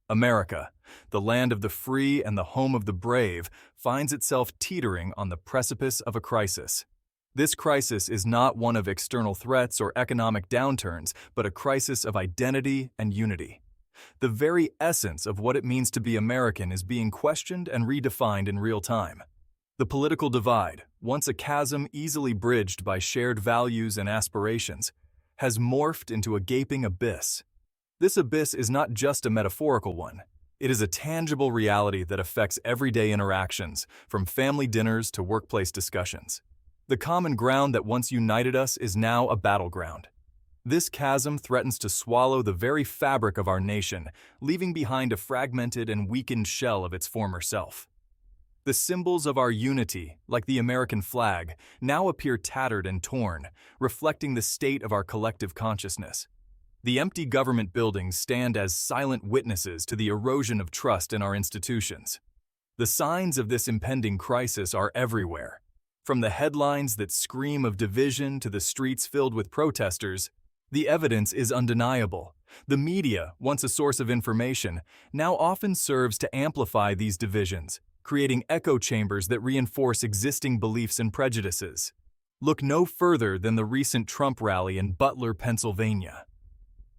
America, the land of the free and the home of the brave, finds itself teetering on the precipice of a crisis. This crisis is not one of external threats or economic downturns, but a crisis of identity and unity. The very essence of what it means to be American is being questioned and redefined in real time. The political divide, once a chasm easily bridged by shared values and aspirations, has morphed into a gaping abyss. This abyss is not just a metaphorical one. It is a tangible reality that affects everyday interactions, from family dinners to workplace discussions. The common ground that once united us is now a battleground. This chasm threatens to swallow the very fabric of our nation, leaving behind a fragmented and weakened shell of its former self. The symbols of our unity, like the American flag, now appear tattered and torn, reflecting the state of our collective consciousness. The empty government buildings stand as silent witnesses to the erosion of trust in our institutions. The signs of this impending crisis are everywhere. From the headlines that scream of division to the streets filled with protesters, the evidence is undeniable. The media, once a source of information, now often serves to amplify these divisions, creating echo chambers that reinforce existing beliefs and prejudices. Look no further than the recent Trump rally in Butler, Pennsylvania.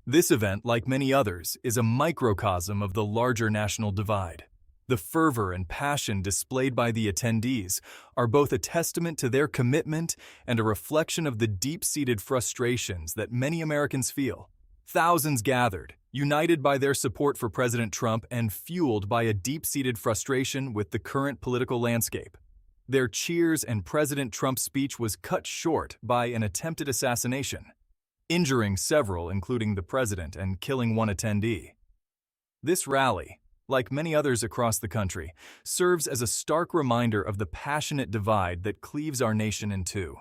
This event, like many others, is a microcosm of the larger national divide. The fervor and passion displayed by the attendees are both a testament to their commitment and a reflection of the deep-seated frustrations that many Americans feel. Thousands gathered, united by their support for President Trump and fueled by a deep-seated frustration with the current political landscape. Their cheers and President Trump's speech was cut short by an attempted assassination, injuring several, including the president, and killing one attendee. This rally, like many others across the country, serves as a stark reminder of the passionate divide that cleaves our nation in two.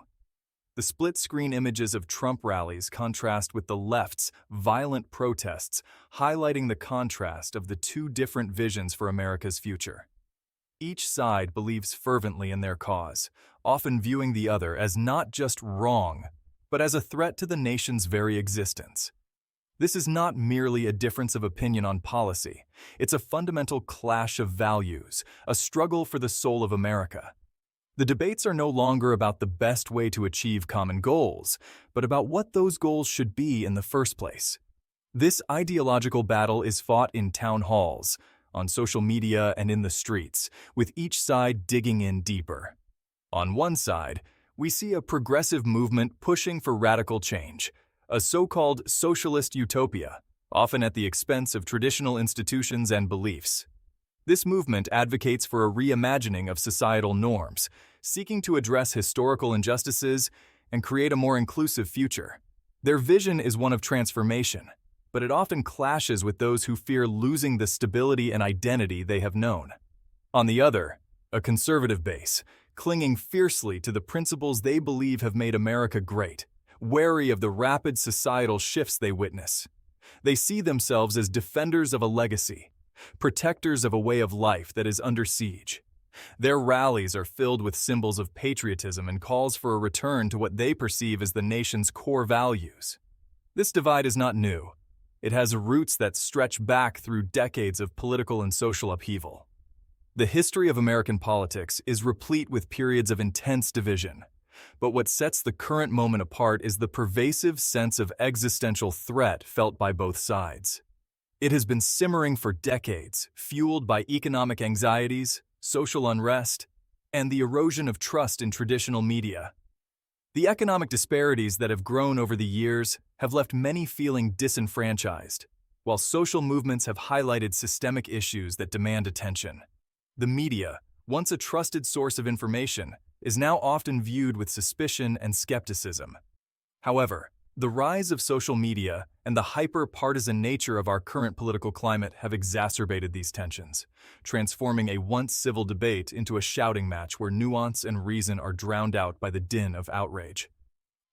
The split-screen images of Trump rallies contrast with the left's violent protests, highlighting the contrast of the two different visions for America's future. Each side believes fervently in their cause, often viewing the other as not just wrong, but as a threat to the nation's very existence. This is not merely a difference of opinion on policy. It's a fundamental clash of values, a struggle for the soul of America. The debates are no longer about the best way to achieve common goals, but about what those goals should be in the first place. This ideological battle is fought in town halls, on social media, and in the streets, with each side digging in deeper. On one side, we see a progressive movement pushing for radical change, a so-called socialist utopia, often at the expense of traditional institutions and beliefs. This movement advocates for a reimagining of societal norms, seeking to address historical injustices and create a more inclusive future. Their vision is one of transformation, but it often clashes with those who fear losing the stability and identity they have known. On the other, a conservative base, clinging fiercely to the principles they believe have made America great, wary of the rapid societal shifts they witness. They see themselves as defenders of a legacy, protectors of a way of life that is under siege. Their rallies are filled with symbols of patriotism and calls for a return to what they perceive as the nation's core values. This divide is not new. It has roots that stretch back through decades of political and social upheaval. The history of American politics is replete with periods of intense division. But what sets the current moment apart is the pervasive sense of existential threat felt by both sides. It has been simmering for decades, fueled by economic anxieties, social unrest, and the erosion of trust in traditional media. The economic disparities that have grown over the years have left many feeling disenfranchised, while social movements have highlighted systemic issues that demand attention. The media, once a trusted source of information, is now often viewed with suspicion and skepticism. However, the rise of social media and the hyper-partisan nature of our current political climate have exacerbated these tensions, transforming a once civil debate into a shouting match where nuance and reason are drowned out by the din of outrage.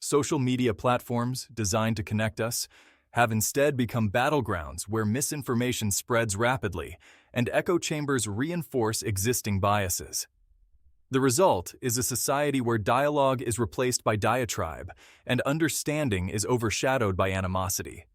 Social media platforms, designed to connect us, have instead become battlegrounds where misinformation spreads rapidly and echo chambers reinforce existing biases. The result is a society where dialogue is replaced by diatribe and understanding is overshadowed by animosity.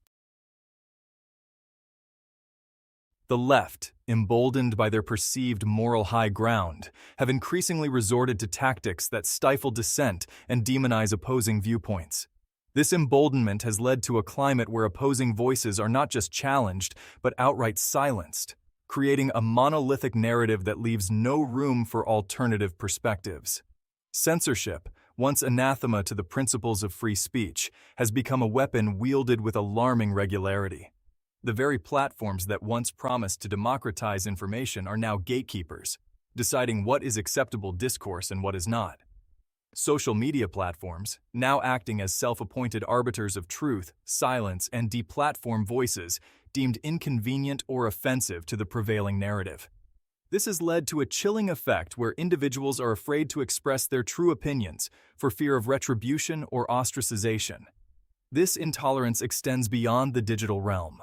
The left, emboldened by their perceived moral high ground, have increasingly resorted to tactics that stifle dissent and demonize opposing viewpoints. This emboldenment has led to a climate where opposing voices are not just challenged, but outright silenced, creating a monolithic narrative that leaves no room for alternative perspectives. Censorship, once anathema to the principles of free speech, has become a weapon wielded with alarming regularity. The very platforms that once promised to democratize information are now gatekeepers, deciding what is acceptable discourse and what is not. Social media platforms, now acting as self-appointed arbiters of truth, silence, and deplatform voices deemed inconvenient or offensive to the prevailing narrative. This has led to a chilling effect where individuals are afraid to express their true opinions for fear of retribution or ostracization. This intolerance extends beyond the digital realm.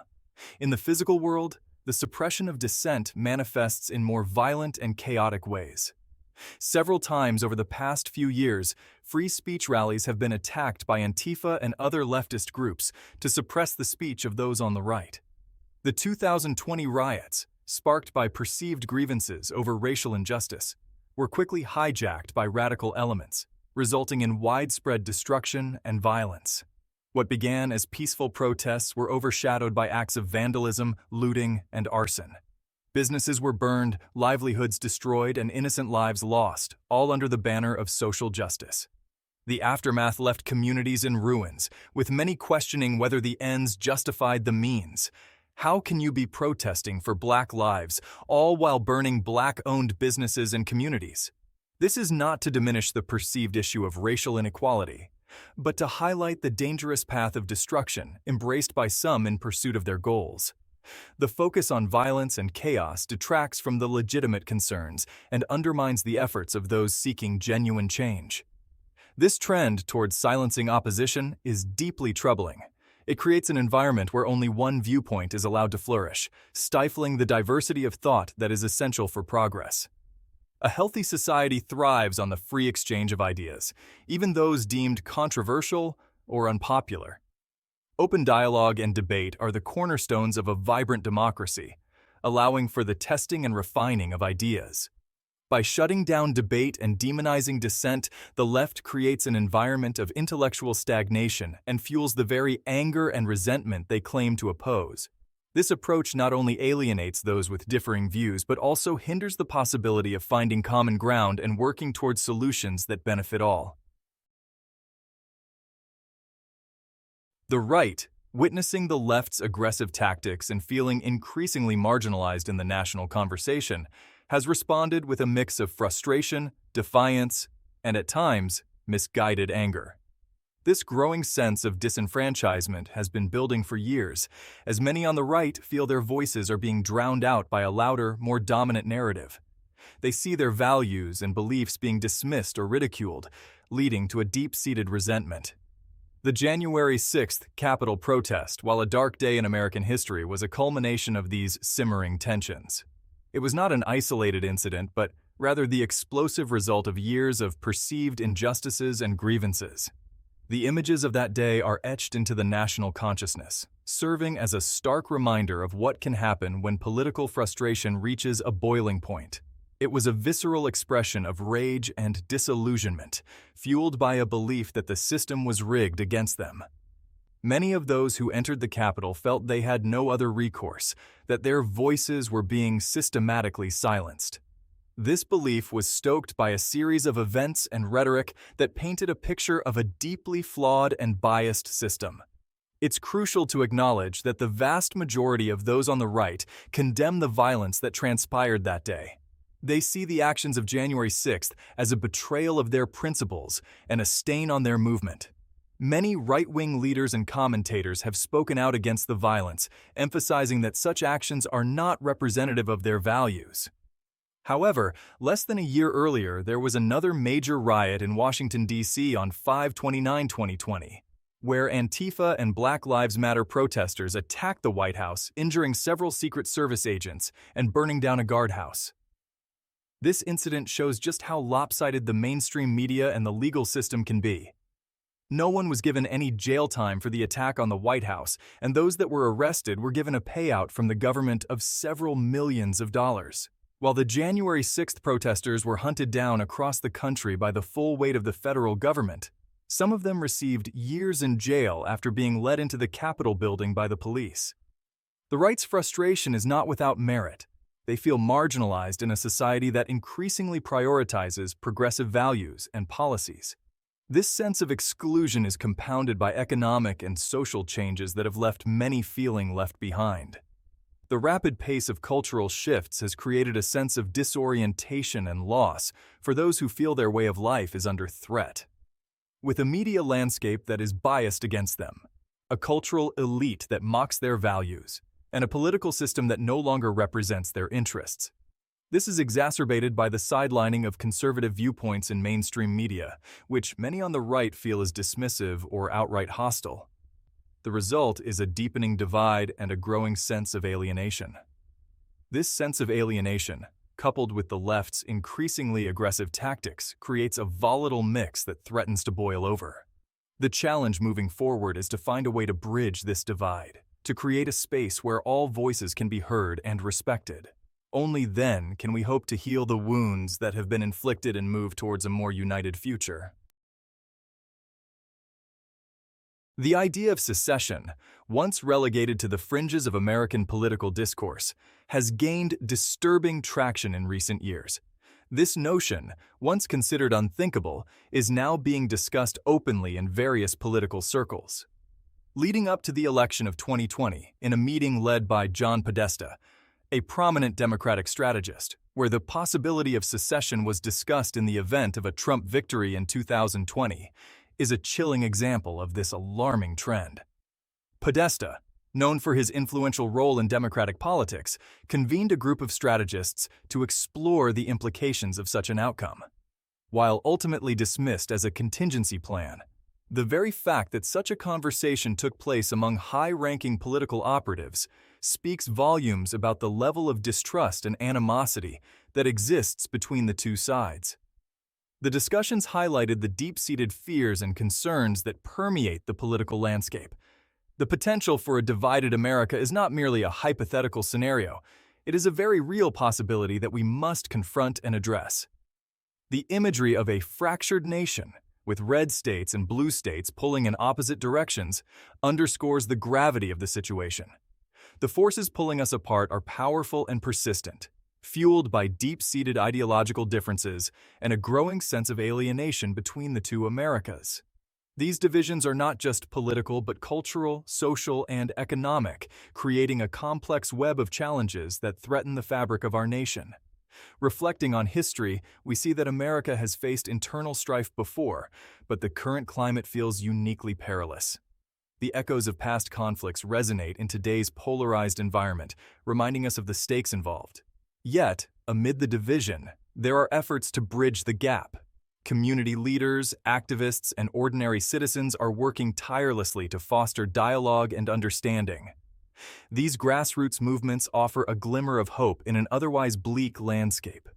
In the physical world, the suppression of dissent manifests in more violent and chaotic ways. Several times over the past few years, free speech rallies have been attacked by Antifa and other leftist groups to suppress the speech of those on the right. The 2020 riots, sparked by perceived grievances over racial injustice, were quickly hijacked by radical elements, resulting in widespread destruction and violence. What began as peaceful protests were overshadowed by acts of vandalism, looting, and arson. Businesses were burned, livelihoods destroyed, and innocent lives lost, all under the banner of social justice. The aftermath left communities in ruins, with many questioning whether the ends justified the means. How can you be protesting for Black lives, all while burning Black-owned businesses and communities? This is not to diminish the perceived issue of racial inequality, but to highlight the dangerous path of destruction embraced by some in pursuit of their goals. The focus on violence and chaos detracts from the legitimate concerns and undermines the efforts of those seeking genuine change. This trend towards silencing opposition is deeply troubling. It creates an environment where only one viewpoint is allowed to flourish, stifling the diversity of thought that is essential for progress. A healthy society thrives on the free exchange of ideas, even those deemed controversial or unpopular. Open dialogue and debate are the cornerstones of a vibrant democracy, allowing for the testing and refining of ideas. By shutting down debate and demonizing dissent, the left creates an environment of intellectual stagnation and fuels the very anger and resentment they claim to oppose. This approach not only alienates those with differing views, but also hinders the possibility of finding common ground and working towards solutions that benefit all. The right, witnessing the left's aggressive tactics and feeling increasingly marginalized in the national conversation, has responded with a mix of frustration, defiance, and at times, misguided anger. This growing sense of disenfranchisement has been building for years, as many on the right feel their voices are being drowned out by a louder, more dominant narrative. They see their values and beliefs being dismissed or ridiculed, leading to a deep-seated resentment. The January 6th Capitol protest, while a dark day in American history, was a culmination of these simmering tensions. It was not an isolated incident, but rather the explosive result of years of perceived injustices and grievances. The images of that day are etched into the national consciousness, serving as a stark reminder of what can happen when political frustration reaches a boiling point. It was a visceral expression of rage and disillusionment, fueled by a belief that the system was rigged against them. Many of those who entered the Capitol felt they had no other recourse, that their voices were being systematically silenced. This belief was stoked by a series of events and rhetoric that painted a picture of a deeply flawed and biased system. It's crucial to acknowledge that the vast majority of those on the right condemn the violence that transpired that day. They see the actions of January 6th as a betrayal of their principles and a stain on their movement. Many right-wing leaders and commentators have spoken out against the violence, emphasizing that such actions are not representative of their values. However, less than a year earlier, there was another major riot in Washington, D.C. on 5/29/2020, where Antifa and Black Lives Matter protesters attacked the White House, injuring several Secret Service agents and burning down a guardhouse. This incident shows just how lopsided the mainstream media and the legal system can be. No one was given any jail time for the attack on the White House, and those that were arrested were given a payout from the government of several millions of dollars. While the January 6th protesters were hunted down across the country by the full weight of the federal government, some of them received years in jail after being led into the Capitol building by the police. The right's frustration is not without merit. They feel marginalized in a society that increasingly prioritizes progressive values and policies. This sense of exclusion is compounded by economic and social changes that have left many feeling left behind. The rapid pace of cultural shifts has created a sense of disorientation and loss for those who feel their way of life is under threat. With a media landscape that is biased against them, a cultural elite that mocks their values, and a political system that no longer represents their interests. This is exacerbated by the sidelining of conservative viewpoints in mainstream media, which many on the right feel is dismissive or outright hostile. The result is a deepening divide and a growing sense of alienation. This sense of alienation, coupled with the left's increasingly aggressive tactics, creates a volatile mix that threatens to boil over. The challenge moving forward is to find a way to bridge this divide, to create a space where all voices can be heard and respected. Only then can we hope to heal the wounds that have been inflicted and move towards a more united future. The idea of secession, once relegated to the fringes of American political discourse, has gained disturbing traction in recent years. This notion, once considered unthinkable, is now being discussed openly in various political circles. Leading up to the election of 2020, in a meeting led by John Podesta, a prominent Democratic strategist, where the possibility of secession was discussed in the event of a Trump victory in 2020, is a chilling example of this alarming trend. Podesta, known for his influential role in Democratic politics, convened a group of strategists to explore the implications of such an outcome. While ultimately dismissed as a contingency plan, the very fact that such a conversation took place among high-ranking political operatives speaks volumes about the level of distrust and animosity that exists between the two sides. The discussions highlighted the deep-seated fears and concerns that permeate the political landscape. The potential for a divided America is not merely a hypothetical scenario, it is a very real possibility that we must confront and address. The imagery of a fractured nation, with red states and blue states pulling in opposite directions, underscores the gravity of the situation. The forces pulling us apart are powerful and persistent, fueled by deep-seated ideological differences and a growing sense of alienation between the two Americas. These divisions are not just political but cultural, social, and economic, creating a complex web of challenges that threaten the fabric of our nation. Reflecting on history, we see that America has faced internal strife before, but the current climate feels uniquely perilous. The echoes of past conflicts resonate in today's polarized environment, reminding us of the stakes involved. Yet, amid the division, there are efforts to bridge the gap. Community leaders, activists, and ordinary citizens are working tirelessly to foster dialogue and understanding. These grassroots movements offer a glimmer of hope in an otherwise bleak landscape.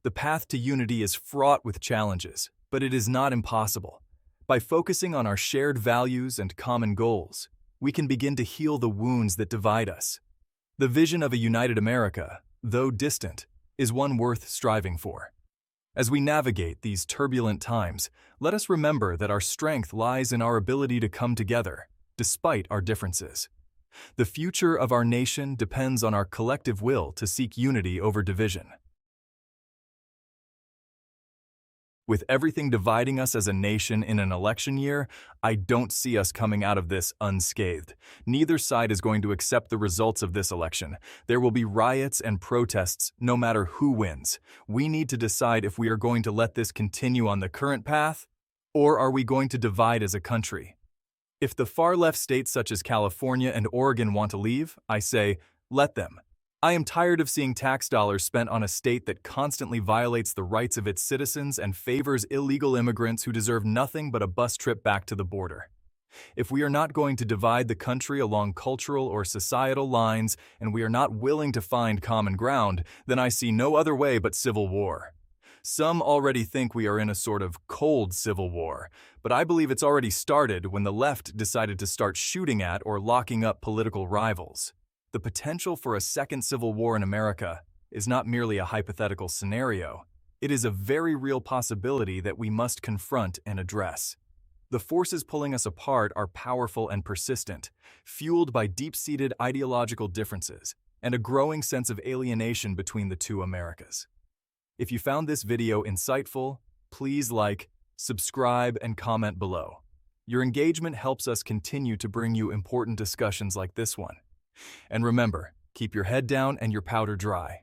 The path to unity is fraught with challenges, but it is not impossible. By focusing on our shared values and common goals, we can begin to heal the wounds that divide us. The vision of a united America, though distant, is one worth striving for. As we navigate these turbulent times, let us remember that our strength lies in our ability to come together, despite our differences. The future of our nation depends on our collective will to seek unity over division. With everything dividing us as a nation in an election year, I don't see us coming out of this unscathed. Neither side is going to accept the results of this election. There will be riots and protests no matter who wins. We need to decide if we are going to let this continue on the current path, or are we going to divide as a country? If the far-left states such as California and Oregon want to leave, I say, let them. I am tired of seeing tax dollars spent on a state that constantly violates the rights of its citizens and favors illegal immigrants who deserve nothing but a bus trip back to the border. If we are not going to divide the country along cultural or societal lines and we are not willing to find common ground, then I see no other way but civil war. Some already think we are in a sort of cold civil war, but I believe it's already started when the left decided to start shooting at or locking up political rivals. The potential for a second civil war in America is not merely a hypothetical scenario. It is a very real possibility that we must confront and address. The forces pulling us apart are powerful and persistent, fueled by deep-seated ideological differences and a growing sense of alienation between the two Americas. If you found this video insightful, please like, subscribe, and comment below. Your engagement helps us continue to bring you important discussions like this one. And remember, keep your head down and your powder dry.